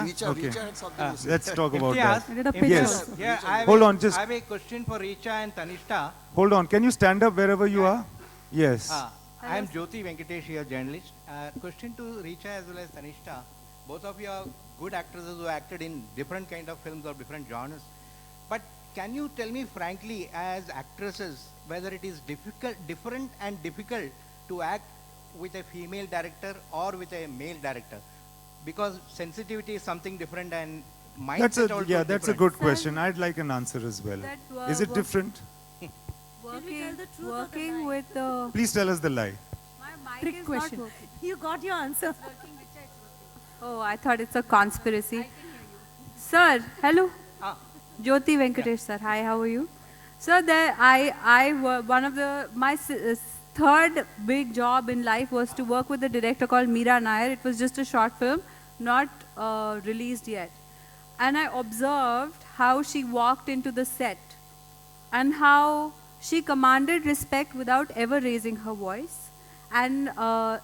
Yeah? Richa, Okay. Richa had something to say. Let's talk about Imtiaz, that. Imtiaz, Yes. yeah, Hold on, just I have a question for Richa and Tanishta. hold on. Can you stand up wherever you are? Yes. I am Jyoti Venkatesh here, journalist. Question to Richa as well as Tanishta. Both of you are good actresses who acted in different kind of films or different genres. But can you tell me frankly, as actresses, whether it is different and difficult to act with a female director or with a male director? Because sensitivity is something different and mindset That's a also yeah. That's a different. good question. I'd like an answer as well. That, Is it different? Working with the Please tell us the lie. my mic Trick is question. not working. You got your answer. Oh, I thought it's a conspiracy. Sir, hello. Jyoti Venkatesh sir. Hi, how are you? Sir, one of my third big job in life was to work with a director called Meera Nair. It was just a short film, not released yet. And I observed how she walked into the set and how she commanded respect without ever raising her voice. And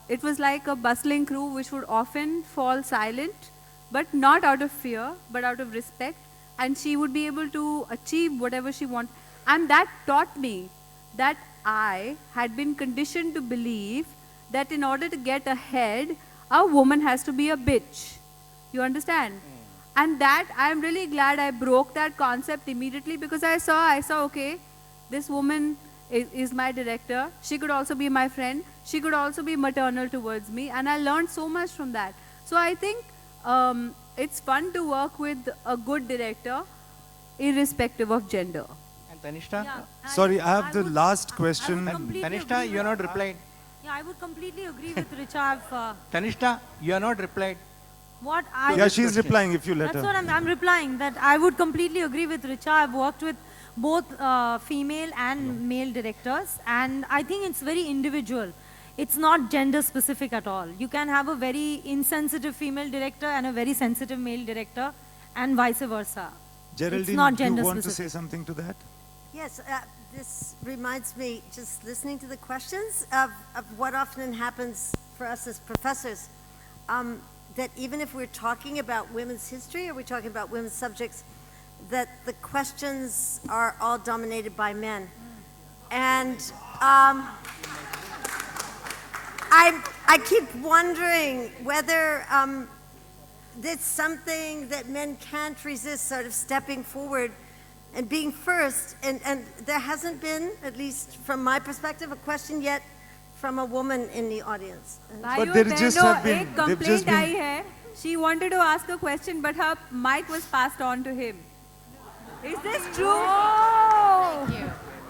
it was like a bustling crew which would often fall silent, but not out of fear, but out of respect. And she would be able to achieve whatever she wanted. And that taught me that I had been conditioned to believe that in order to get ahead, a woman has to be a bitch. You understand? And that, I'm really glad I broke that concept immediately, because I saw, okay, this woman is my director. She could also be my friend. She could also be maternal towards me. And I learned so much from that. So I think it's fun to work with a good director, irrespective of gender. And Tanishta? Sorry, I have the last question. Tanishta, you are not replied. Yeah, I would completely agree with Richa. Tanishta, you are not replied. What I Yeah, she's replying if you let That's her. what I'm replying, that I would completely agree with Richa. I've worked with both female and male directors, and I think it's very individual. It's not gender specific at all. You can have a very insensitive female director and a very sensitive male director, and vice versa. Geraldine, not do you gender want to specific. say something to that? Yes, this reminds me, just listening to the questions, of what often happens for us as professors, that even if we're talking about women's history or we're talking about women's subjects, that the questions are all dominated by men. And I keep wondering whether it's something that men can't resist, sort of stepping forward and being first. And there hasn't been, at least from my perspective, a question yet from a woman in the audience. But there just have been, they've just been. आई है. She wanted to ask a question, but her mic was passed on to him. Is this true?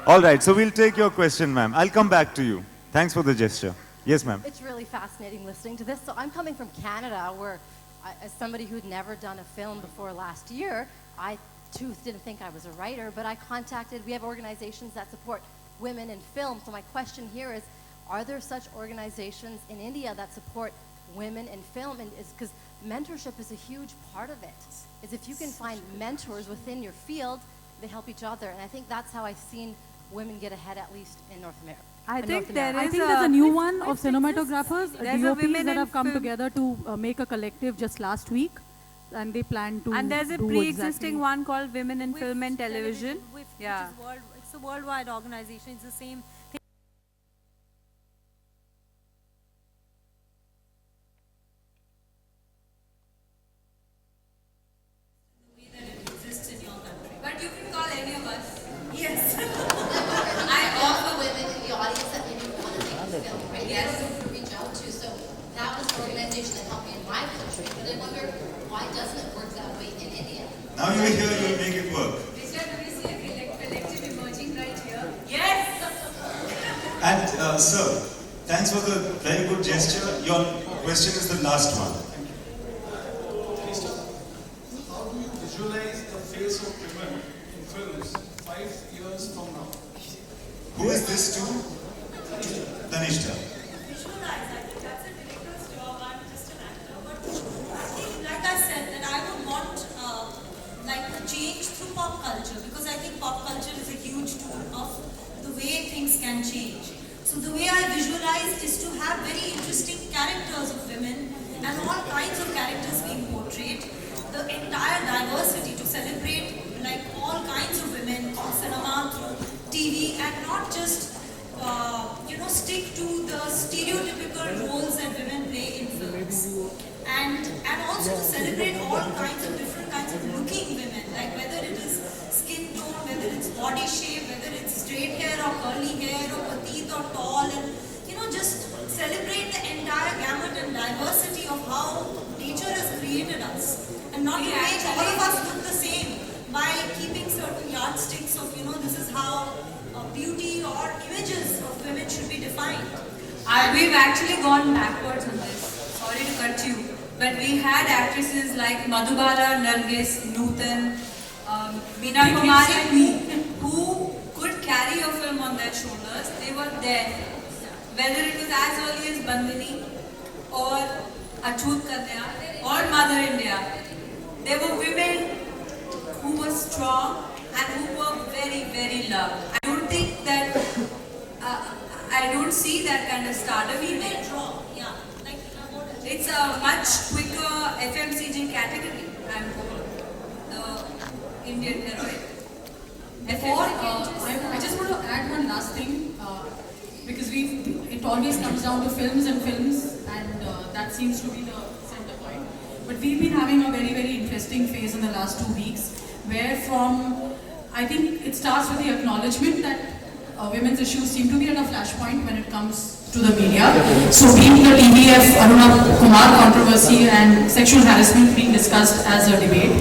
All right, so we'll take your question, ma'am. I'll come back to you. Thanks for the gesture. Yes, ma'am. It's really fascinating listening to this. So I'm coming from Canada, where as somebody who'd never done a film before last year, I too didn't think I was a writer, but we have organizations that support women in film. So my question here is, are there such organizations in India that support women in film? And because mentorship is a huge part of it. Is if you can find mentors within your field, they help each other. And I think that's how I've seen women get ahead, at least in North America. I think there's a new one of cinematographers, There's a DOPs women that in have come film. together to make a collective just last week, and they plan to And there's a do pre-existing exactly. one called Women in Film and Television. Yeah. It's a worldwide organization. It's the same thing. But you can call any of us. Yes. I offer women in the audience that maybe want to make a film, right? Yes. To reach out to. So that was the organization that helped me in my country. But I wonder, why doesn't it work that way in India? Now you're here, you'll make it work. Richard, do we see a collective emerging right here? Yes. And sir, thanks for the very good gesture. Your question is the last one. How do you visualize the face of women in films 5 years from now? Who is this to? Tanishta. Visualize, I think that's a director's job. I'm just an actor. But I think, like I said, that I would want change through pop culture, because I think pop culture is a huge tool of the way things can change. So the way I visualize is to have very interesting characters of women and all kinds of characters being portrayed, celebrate all kinds of different kinds of looking women, like whether it is skin tone, whether it's body shape, whether it's straight hair or curly hair or petite or tall, and just celebrate the entire gamut and diversity of how nature has created us, and not to make all of us look the same by keeping certain yardsticks of this is how beauty or images of women should be defined. We've actually gone backwards on this. Sorry to cut you, but we had actresses like Madhubala, Nargis, Nutan, Meena Kumari, and me, who could carry a film on their shoulders. They were there. Whether it was as early as Bandhani or Achut Kanya or Mother India, there were women who were strong and who were very, very loved. I don't think that, I don't see that kind of stardom even. It's a much quicker FMCG category, I'm told, the Indian heroine. I just want to add one last thing, because it always comes down to films, and that seems to be the center point. But we've been having a very, very interesting phase in the last 2 weeks, where I think it starts with the acknowledgement that women's issues seem to be at a flashpoint when it comes to the media. So being the TVF Aruna Kumar controversy and sexual harassment being discussed as a debate,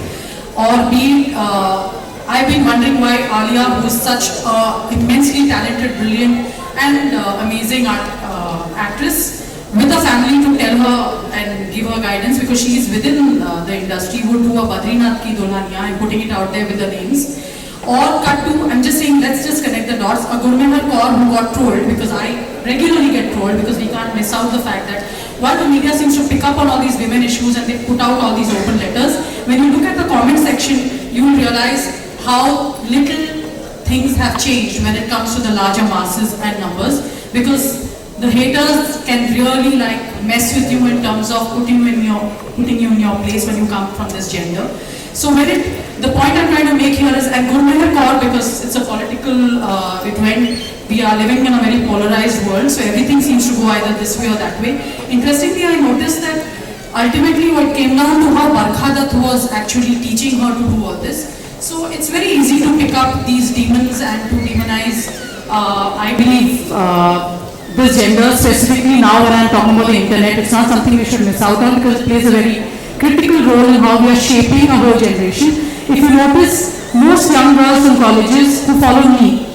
or be I've been wondering why Alia, who is such an immensely talented, brilliant and amazing actress, with a family to tell her and give her guidance, because she is within the industry, would do a Badrinath Ki Dulhania and putting it out there with the names. Or cut to, I'm just saying, let's just connect the dots, a Gurmehar Kaur who got trolled, because I regularly get trolled, because we can't miss out the fact that while the media seems to pick up on all these women issues and they put out all these open letters, when you look at the comment section, you will realize how little things have changed when it comes to the larger masses and numbers, because the haters can really mess with you in terms of putting you in your place when you come from this gender. So the point I'm trying to make here is, and Gurmehar Kaur, because it's a political event, we are living in a very polarized world, so everything seems to go either this way or that way. Interestingly, I noticed that ultimately what came down to how Barkha Dutt was actually teaching her to do all this. So it's very easy to pick up these demons and to demonize, I believe, this gender, specifically now when I'm talking about the internet. It's not something we should miss out on, because it plays a very critical role in how we are shaping a whole generation. If you notice, most young girls in colleges who follow me,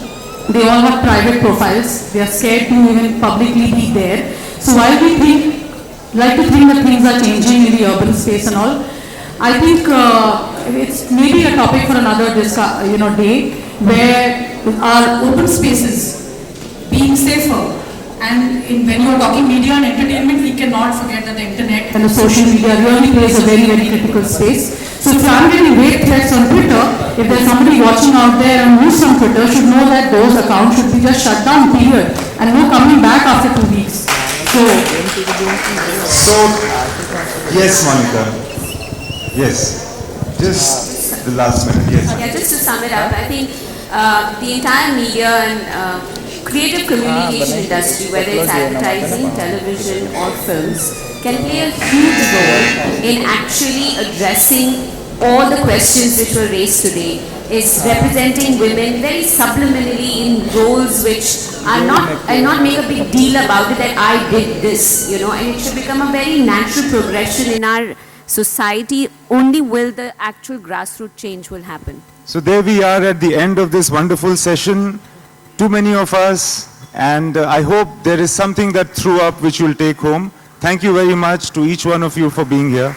they all have private profiles. They are scared to even publicly be there. So while we like to think that things are changing in the urban space and all, I think it's maybe a topic for another day, where our open spaces being safer. And when you are talking media and entertainment, we cannot forget that the internet and the social media really plays a very, very critical space. So if I'm getting rape threats on Twitter, if there's somebody watching out there and who's on Twitter, should know that those accounts should be just shut down, period, and no coming back after 2 weeks. So yes, Monica. Yes. Just the last minute. Yes. Yeah, just to sum it up, I think the entire media and creative communication industry, whether it's advertising, television or films, can play a huge role in actually addressing all the questions which were raised today. Is representing women very subliminally in roles which are not make a big deal about it that I did this, and it should become a very natural progression in our society. Only will the actual grassroots change will happen. So there we are at the end of this wonderful session. Too many of us, and I hope there is something that threw up which you'll take home. Thank you very much to each one of you for being here.